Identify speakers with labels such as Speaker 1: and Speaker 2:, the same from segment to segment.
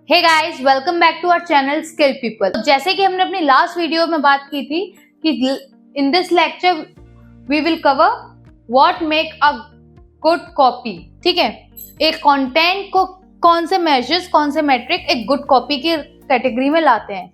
Speaker 1: Hey guys, welcome back to our channel skill people. जैसे कि हमने अपनी लास्ट वीडियो में बात की थी कि in this lecture we will cover what make a good copy. ठीक है, एक कंटेंट को कौन से मेजर्स, कौन से मेट्रिक एक गुड कॉपी की कैटेगरी में लाते हैं।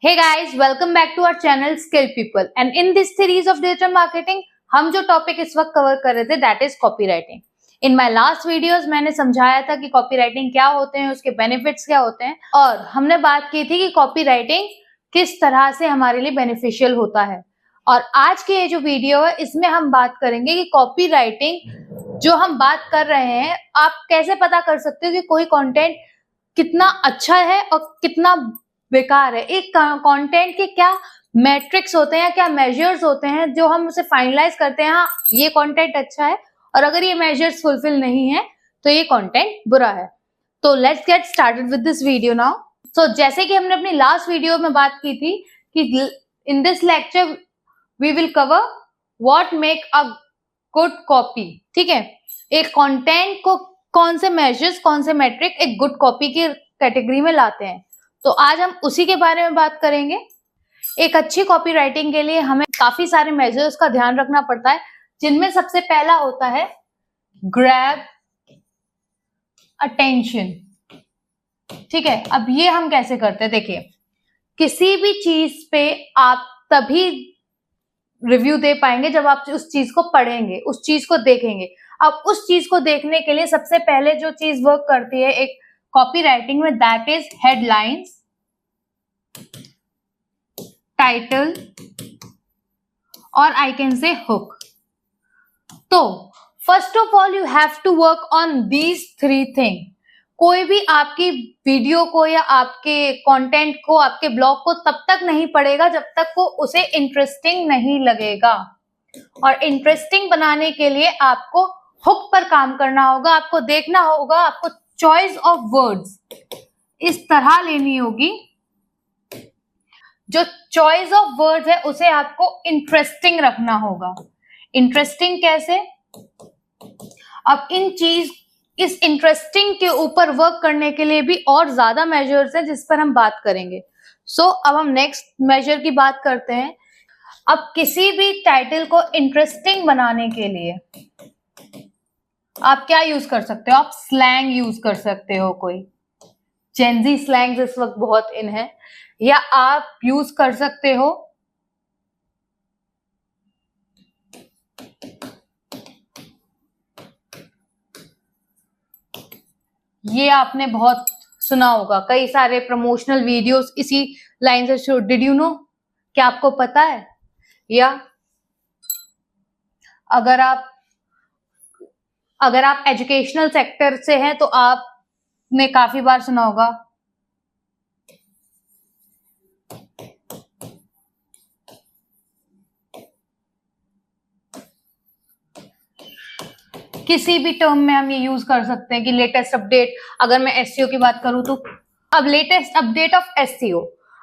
Speaker 1: Hey guys, welcome back to our channel Skill People and in this series of digital marketing हम जो टॉपिक इस वक्त कवर कर रहे थे that is copywriting. In my last videos मैंने समझाया था कि कॉपीराइटिंग क्या होते हैं, उसके बेनिफिट्स क्या होते हैं और हमने बात की थी कि कॉपीराइटिंग किस तरह से हमारे लिए बेनिफिशियल होता है। और आज की ये जो वीडियो है इसमें हम बात करेंगे कि कॉपीराइटिंग जो हम बात कर रहे हैं आप कैसे पता कर सकते हो कि कोई कंटेंट कितना अच्छा है और कितना बेकार है। एक कंटेंट के क्या मैट्रिक्स होते हैं, क्या मेजर्स होते हैं जो हम उसे फाइनलाइज करते हैं, हाँ ये कंटेंट अच्छा है, और अगर ये मेजर्स फुलफिल नहीं है तो ये कंटेंट बुरा है। तो let's get started with this video now. So जैसे कि हमने अपनी लास्ट वीडियो में बात की थी कि in this lecture we will cover what make a good copy. ठीक है, एक कंटेंट को कौन से मेजर्स, कौन से मैट्रिक एक गुड कॉपी की कैटेगरी में लाते हैं, तो आज हम उसी के बारे में बात करेंगे। एक अच्छी कॉपी राइटिंग के लिए हमें काफी सारे मेजर्स का ध्यान रखना पड़ता है, जिनमें सबसे पहला होता है ग्रैब अटेंशन। ठीक है, अब ये हम कैसे करते हैं, देखिए किसी भी चीज पे आप तभी रिव्यू दे पाएंगे जब आप उस चीज को पढ़ेंगे, उस चीज को देखेंगे। अब उस चीज को देखने के लिए सबसे पहले जो चीज वर्क करती है एक कॉपी राइटिंग में दैट इज हेडलाइंस, टाइटल और आई कैन से हुक। तो first of all you have to work on these three thing. कोई भी आपकी वीडियो को या आपके कंटेंट को, आपके ब्लॉग को तब तक नहीं पढ़ेगा जब तक वो उसे इंटरेस्टिंग नहीं लगेगा। और इंटरेस्टिंग बनाने के लिए आपको हुक पर काम करना होगा, आपको देखना होगा, आपको चॉइस ऑफ वर्ड्स इस तरह लेनी होगी, जो चॉइस ऑफ वर्ड्स है उसे आपको इंटरेस्टिंग रखना होगा। इंटरेस्टिंग कैसे? अब इस इंटरेस्टिंग के ऊपर वर्क करने के लिए भी और ज्यादा मेजर्स हैं जिस पर हम बात करेंगे। अब हम नेक्स्ट मेजर की बात करते हैं। अब किसी भी टाइटल को इंटरेस्टिंग बनाने के लिए आप क्या यूज कर सकते हो? आप स्लैंग यूज कर सकते हो, कोई जेनजी स्लैंग्स इस वक्त बहुत इन है, या आप यूज कर सकते हो ये आपने बहुत सुना होगा, कई सारे प्रमोशनल वीडियोस इसी लाइन से शुरू। Did you know? क्या आपको पता है? या अगर आप एजुकेशनल सेक्टर से हैं तो आपने काफी बार सुना होगा किसी भी टर्म में हम ये यूज कर सकते हैं कि लेटेस्ट अपडेट। अगर मैं एसईओ की बात करूं तो अब लेटेस्ट अपडेट ऑफ एसईओ।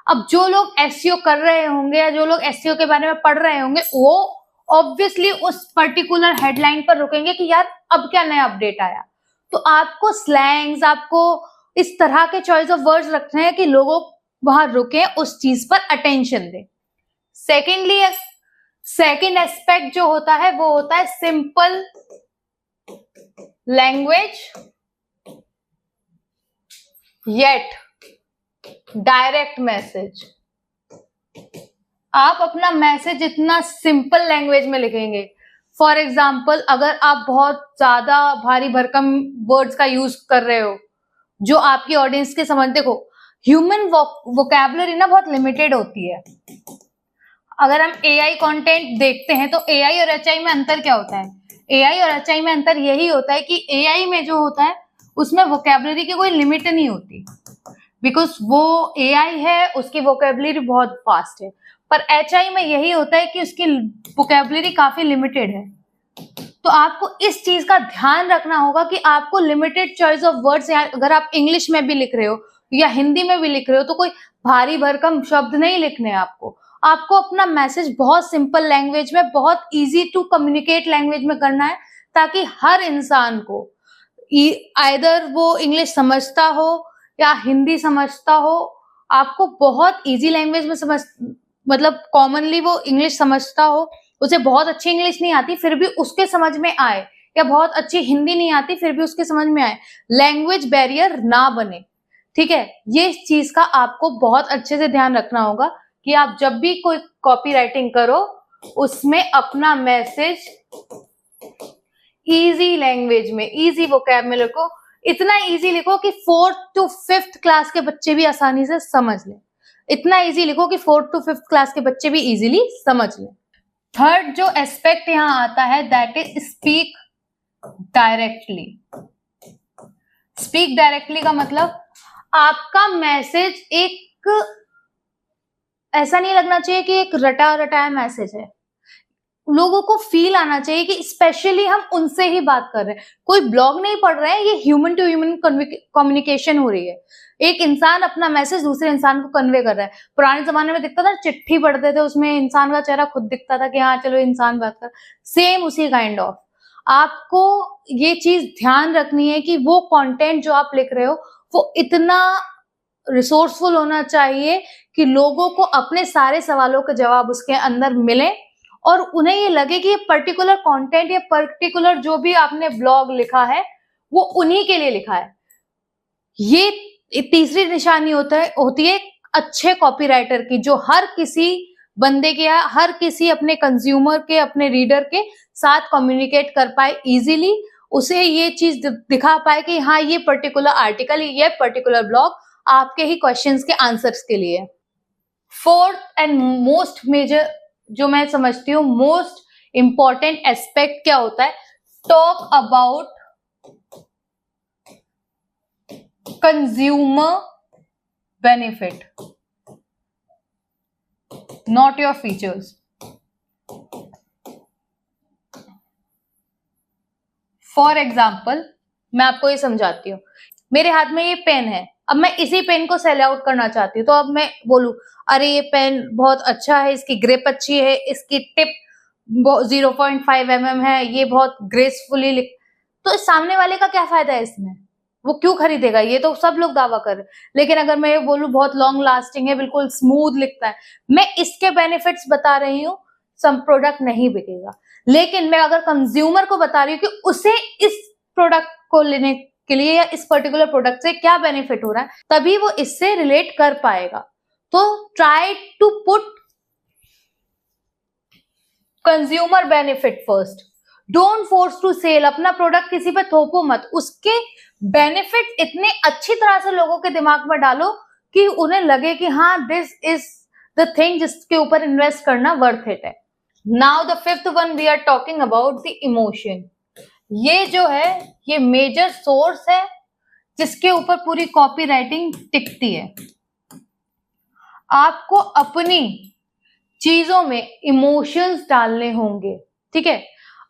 Speaker 1: अब जो लोग एसईओ कर रहे होंगे या जो लोग एसईओ के बारे में पढ़ रहे होंगे वो ऑब्वियसली उस पर्टिकुलर हेडलाइन पर रुकेंगे कि यार अब क्या नया अपडेट आया। तो आपको स्लैंग्स, आपको इस तरह के चॉइस ऑफ वर्ड्स रखने हैं कि लोगों वहां रुके, उस चीज पर अटेंशन दें। सेकेंडली, सेकेंड एस्पेक्ट जो होता है वो होता है simple language yet direct message. आप अपना मैसेज इतना सिंपल लैंग्वेज में लिखेंगे। फॉर एग्जाम्पल, अगर आप बहुत ज्यादा भारी भरकम वर्ड्स का यूज कर रहे हो जो आपकी ऑडियंस के समझ, देखो ह्यूमन वोकैबुलरी ना बहुत लिमिटेड होती है। अगर हम एआई कंटेंट देखते हैं तो एआई और एचआई में अंतर क्या होता है? एआई और एचआई में अंतर यही होता है कि एआई में जो होता है उसमें वोकैबुलरी की कोई लिमिट नहीं होती, बिकॉज वो एआई है, उसकी वोकैबुलरी बहुत फास्ट है। पर एचआई में यही होता है कि उसकी वोकैबुलरी काफी लिमिटेड है। तो आपको इस चीज का ध्यान रखना होगा कि आपको लिमिटेड चॉइस ऑफ वर्ड्स, अगर आप इंग्लिश में भी लिख रहे हो या हिंदी में भी लिख रहे हो तो कोई भारी भरकम शब्द नहीं लिखने आपको। आपको अपना मैसेज बहुत सिंपल लैंग्वेज में, बहुत इजी टू कम्युनिकेट लैंग्वेज में करना है, ताकि हर इंसान को आइदर वो इंग्लिश समझता हो या हिंदी समझता हो, आपको बहुत इजी लैंग्वेज में समझ, मतलब कॉमनली वो इंग्लिश समझता हो, उसे बहुत अच्छी इंग्लिश नहीं आती फिर भी उसके समझ में आए, या बहुत अच्छी हिंदी नहीं आती फिर भी उसके समझ में आए, लैंग्वेज बैरियर ना बने। ठीक है, ये चीज का आपको बहुत अच्छे से ध्यान रखना होगा कि आप जब भी कोई कॉपी राइटिंग करो उसमें अपना मैसेज इजी लैंग्वेज में, इजी वोकैब में लिखो, इतना इजी लिखो कि 4th to 5th क्लास के बच्चे भी आसानी से समझ लें, इतना इजी लिखो कि 4th to 5th क्लास के बच्चे भी इजीली समझ लें। थर्ड जो एस्पेक्ट यहां आता है that is speak directly. Speak directly का मतलब आपका मैसेज एक ऐसा नहीं लगना चाहिए कि एक रटा रटाया मैसेज है, लोगों को फील आना चाहिए कि स्पेशली हम उनसे ही बात कर रहे हैं, कोई ब्लॉग नहीं पढ़ रहे हैं, ये ह्यूमन टू ह्यूमन कम्युनिकेशन हो रही है, एक इंसान अपना मैसेज दूसरे इंसान को कन्वे कर रहा है। पुराने जमाने में दिखता था चिट्ठी पढ़ते थे, उसमें इंसान का चेहरा खुद दिखता था कि हाँ चलो इंसान बात कर, सेम उसी काइंड ऑफ आपको ये चीज ध्यान रखनी है कि वो कंटेंट जो आप लिख रहे हो वो इतना रिसोर्सफुल होना चाहिए कि लोगों को अपने सारे सवालों के जवाब उसके अंदर मिले और उन्हें ये लगे कि ये पर्टिकुलर कंटेंट या पर्टिकुलर जो भी आपने ब्लॉग लिखा है वो उन्हीं के लिए लिखा है। ये तीसरी निशानी होती है अच्छे कॉपीराइटर की, जो हर किसी बंदे के या हर किसी अपने कंज्यूमर के, अपने रीडर के साथ कम्युनिकेट कर पाए इजीली, उसे ये चीज दिखा पाए कि हाँ ये पर्टिकुलर आर्टिकल, ये पर्टिकुलर ब्लॉग आपके ही क्वेश्चंस के आंसर्स के लिए। फोर्थ एंड मोस्ट मेजर जो मैं समझती हूँ मोस्ट इंपॉर्टेंट एस्पेक्ट क्या होता है, talk about consumer benefit, not your features. For example मैं आपको ये समझाती हूँ, मेरे हाथ में ये पेन है, अब मैं इसी पेन को सेल आउट करना चाहती हूँ, तो अब मैं बोलूं अरे ये पेन बहुत अच्छा है, इसकी ग्रिप अच्छी है, इसकी टिप 0.5 mm है, ये बहुत ग्रेसफुली लिख, तो सामने वाले का क्या फायदा है इसमें, वो क्यों खरीदेगा, ये तो सब लोग दावा कर रहे। लेकिन अगर मैं ये बोलूं बहुत लॉन्ग लास्टिंग है, बिल्कुल स्मूथ लिखता है, मैं इसके बेनिफिट्स बता रही हूँ, सब प्रोडक्ट नहीं बिकेगा। लेकिन मैं अगर कंज्यूमर को बता रही हूँ कि उसे इस प्रोडक्ट को लेने के लिए या इस पर्टिकुलर प्रोडक्ट से क्या बेनिफिट हो रहा है, तभी वो इससे रिलेट कर पाएगा। तो try to put consumer benefit first, don't force to sell, अपना प्रोडक्ट किसी पे थोपो मत, उसके बेनिफिट इतने अच्छी तरह से लोगों के दिमाग में डालो कि उन्हें लगे कि हाँ दिस इज द थिंग जिसके ऊपर इन्वेस्ट करना वर्थ इट है। Now the fifth one we are talking about the emotion. ये जो है ये मेजर सोर्स है जिसके ऊपर पूरी कॉपी राइटिंग टिकती है। आपको अपनी चीजों में इमोशंस डालने होंगे, ठीक है।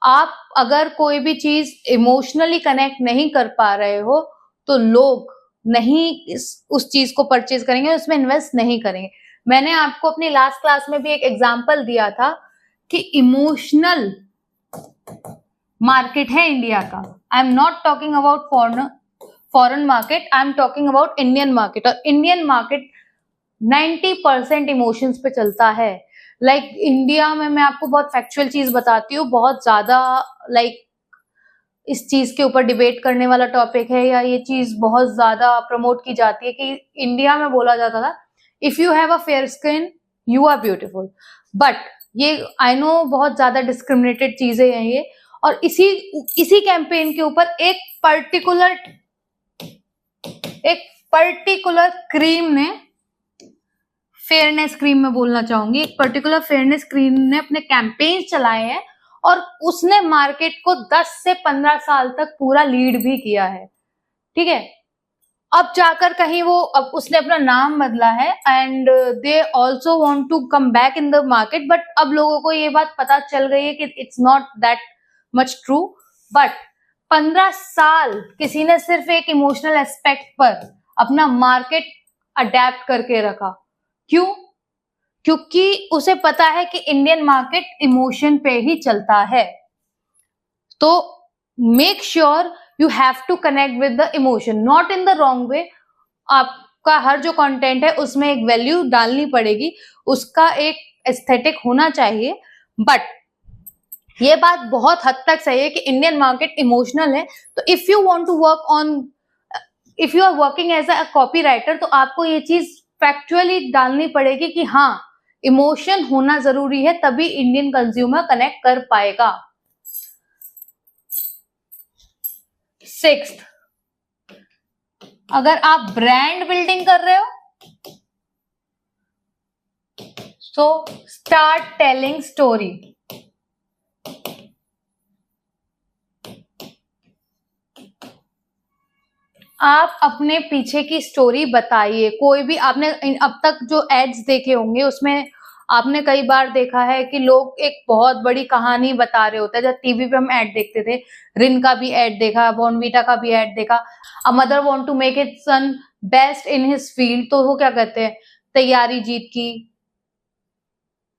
Speaker 1: आप अगर कोई भी चीज इमोशनली कनेक्ट नहीं कर पा रहे हो तो लोग नहीं उस चीज को परचेज करेंगे, उसमें इन्वेस्ट नहीं करेंगे। मैंने आपको अपनी लास्ट क्लास में भी एक एग्जांपल दिया था कि इमोशनल मार्केट है इंडिया का। I am not talking about foreign market, I am talking about Indian market. और इंडियन मार्केट 90% इमोशंस पे चलता है। लाइक इंडिया में मैं आपको बहुत फैक्चुअल चीज बताती हूँ, बहुत ज्यादा लाइक इस चीज के ऊपर डिबेट करने वाला टॉपिक है, या ये चीज बहुत ज्यादा प्रमोट की जाती है कि इंडिया में बोला जाता था if you have a fair skin you are beautiful. But ये आई नो बहुत ज्यादा डिस्क्रिमिनेटेड चीजें हैं ये, और इसी कैंपेन के ऊपर एक पर्टिकुलर क्रीम ने, फेयरनेस क्रीम में बोलना चाहूंगी, एक पर्टिकुलर फेयरनेस क्रीम ने अपने कैंपेन चलाए हैं और उसने मार्केट को 10 से 15 साल तक पूरा लीड भी किया है, ठीक है। अब जाकर कहीं वो, अब उसने अपना नाम बदला है and they also want to come back in the market, but अब लोगों को ये बात पता चल गई है कि it's not that much true. But 15 साल किसी ने सिर्फ एक इमोशनल एस्पेक्ट पर अपना मार्केट अडेप्ट करके रखा। क्यों? क्योंकि उसे पता है कि इंडियन मार्केट इमोशन पे ही चलता है। तो make sure you have to connect with the emotion, not in the wrong way. आपका हर जो कंटेंट है उसमें एक वैल्यू डालनी पड़ेगी, उसका एक एस्थेटिक होना चाहिए, बट ये बात बहुत हद तक सही है कि इंडियन मार्केट इमोशनल है। तो if you want to work on, if you are working as a copy writer, तो आपको ये चीज फैक्चुअली डालनी पड़ेगी कि हाँ, इमोशन होना जरूरी है, तभी इंडियन कंज्यूमर कनेक्ट कर पाएगा। 6th, अगर आप ब्रांड बिल्डिंग कर रहे हो तो स्टार्ट टेलिंग स्टोरी। आप अपने पीछे की स्टोरी बताइए। कोई भी, आपने अब तक जो एड्स देखे होंगे उसमें आपने कई बार देखा है कि लोग एक बहुत बड़ी कहानी बता रहे होते हैं। जब टीवी पे हम एड देखते थे, रिन का भी एड देखा, बॉर्नवीटा का भी एड देखा, a mother want to make its son best in his field, तो वो क्या कहते हैं, तैयारी जीत की।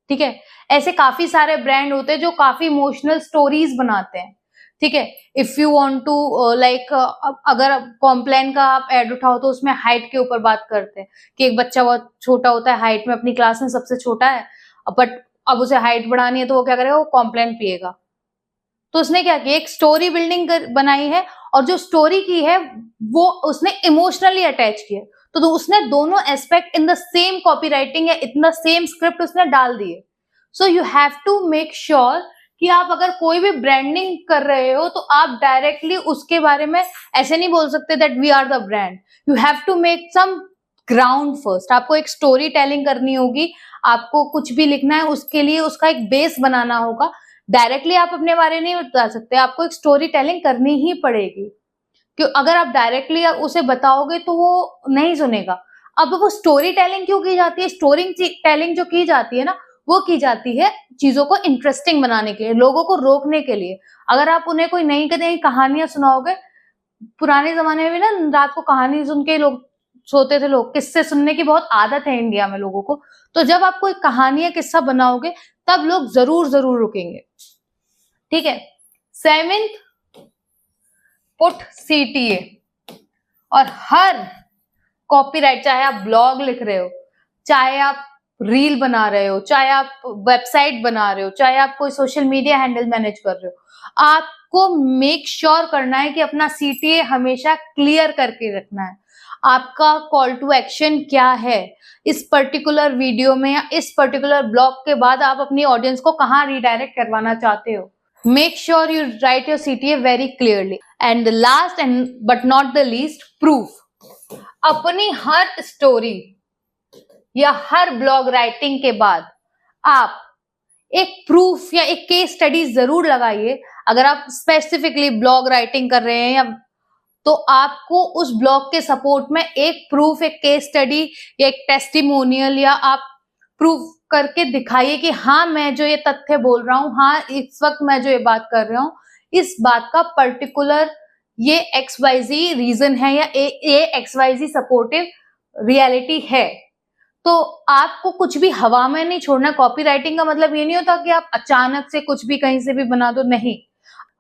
Speaker 1: ठीक है, ऐसे काफी सारे ब्रांड होते हैं जो काफी इमोशनल स्टोरीज बनाते हैं। ठीक है, if you want to like, अगर कॉम्प्लान का आप एड उठाओ तो उसमें हाइट के ऊपर बात करते हैं कि एक बच्चा बहुत छोटा होता है, हाइट में अपनी क्लास में सबसे छोटा है, बट अब उसे हाइट बढ़ानी है तो वो क्या करेगा, वो कॉम्प्लान पिएगा। तो उसने क्या किया, एक स्टोरी बिल्डिंग बनाई है, और जो स्टोरी की है वो उसने इमोशनली अटैच किया। तो उसने दोनों aspect in the same copy writing या इतना सेम स्क्रिप्ट उसने डाल दिए। So you have to make sure कि आप अगर कोई भी ब्रांडिंग कर रहे हो तो आप डायरेक्टली उसके बारे में ऐसे नहीं बोल सकते that we are the brand. You have to make some ground first. आपको एक स्टोरी टेलिंग करनी होगी, आपको कुछ भी लिखना है उसके लिए उसका एक बेस बनाना होगा। डायरेक्टली आप अपने बारे में नहीं बता सकते, आपको एक स्टोरी टेलिंग करनी ही पड़ेगी। क्यों, अगर आप डायरेक्टली उसे बताओगे तो वो नहीं सुनेगा। अब वो स्टोरी टेलिंग क्यों की जाती है, स्टोरी टेलिंग जो की जाती है ना, वो की जाती है चीजों को इंटरेस्टिंग बनाने के लिए, लोगों को रोकने के लिए। अगर आप उन्हें कोई नई नई कहानियां सुनाओगे, पुराने जमाने में भी ना रात को कहानी सुन के लोग सोते थे, लोग किस्से सुनने की बहुत आदत है इंडिया में लोगों को। तो जब आप कोई कहानी या किस्सा बनाओगे तब लोग जरूर जरूर रुकेंगे। ठीक है, 7th, पुट CTA। और हर कॉपीराइट, चाहे आप ब्लॉग लिख रहे हो, चाहे आप रील बना रहे हो, चाहे आप वेबसाइट बना रहे हो, चाहे आप कोई सोशल मीडिया हैंडल मैनेज कर रहे हो, आपको मेक श्योर करना है कि अपना CTA हमेशा क्लियर करके रखना है। आपका कॉल टू एक्शन क्या है इस पर्टिकुलर वीडियो में या इस पर्टिकुलर ब्लॉग के बाद, आप अपनी ऑडियंस को कहाँ रिडायरेक्ट करवाना चाहते हो। Make sure you right your CTA very clearly. And the last and but not the least, proof. अपनी हर स्टोरी या हर ब्लॉग राइटिंग के बाद आप एक प्रूफ या एक केस स्टडी जरूर लगाइए। अगर आप स्पेसिफिकली ब्लॉग राइटिंग कर रहे हैं या, तो आपको उस ब्लॉग के सपोर्ट में एक प्रूफ, एक केस स्टडी या एक टेस्टिमोनियल, या आप प्रूफ करके दिखाइए कि हाँ, मैं जो ये तथ्य बोल रहा हूँ, हाँ, इस वक्त मैं जो ये बात कर रहा हूँ, इस बात का पर्टिकुलर ये XYZ रीजन है या ये XYZ सपोर्टिव रियलिटी है। तो आपको कुछ भी हवा में नहीं छोड़ना। कॉपी राइटिंग का मतलब ये नहीं होता कि आप अचानक से कुछ भी कहीं से भी बना दो, नहीं।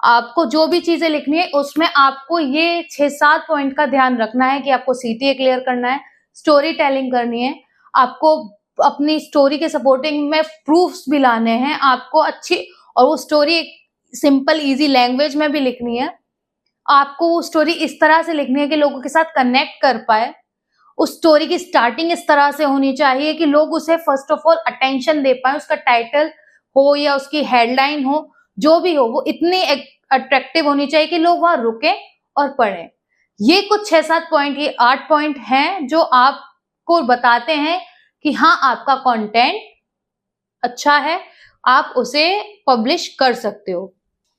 Speaker 1: आपको जो भी चीजें लिखनी है उसमें आपको ये 6-7 पॉइंट का ध्यान रखना है कि आपको CTA क्लियर करना है, स्टोरी टेलिंग करनी है, आपको अपनी स्टोरी के सपोर्टिंग में प्रूफ्स भी लाने हैं, आपको अच्छी, और वो स्टोरी एक सिंपल इजी लैंग्वेज में भी लिखनी है। आपको वो स्टोरी इस तरह से लिखनी है कि लोगों के साथ कनेक्ट कर पाए। उस स्टोरी की स्टार्टिंग इस तरह से होनी चाहिए कि लोग उसे फर्स्ट ऑफ ऑल अटेंशन दे पाए, उसका टाइटल हो या उसकी हेडलाइन हो, जो भी हो, वो इतनी अट्रैक्टिव होनी चाहिए कि लोग वहां रुके और पढ़ें। ये कुछ 6-7 पॉइंट, ये 8 पॉइंट हैं जो आपको बताते हैं कि हाँ, आपका कंटेंट अच्छा है, आप उसे पब्लिश कर सकते हो।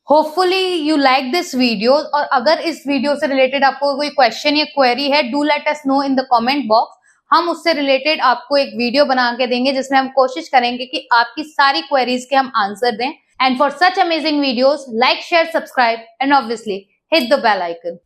Speaker 1: Hopefully you like this video. और अगर इस वीडियो से रिलेटेड आपको कोई क्वेश्चन या क्वेरी है, do let us know in the comment box. हम उससे रिलेटेड आपको एक वीडियो बना के देंगे जिसमें हम कोशिश करेंगे कि आपकी सारी क्वेरीज के हम आंसर दें। And for such amazing videos, like, share, subscribe and obviously hit the bell icon.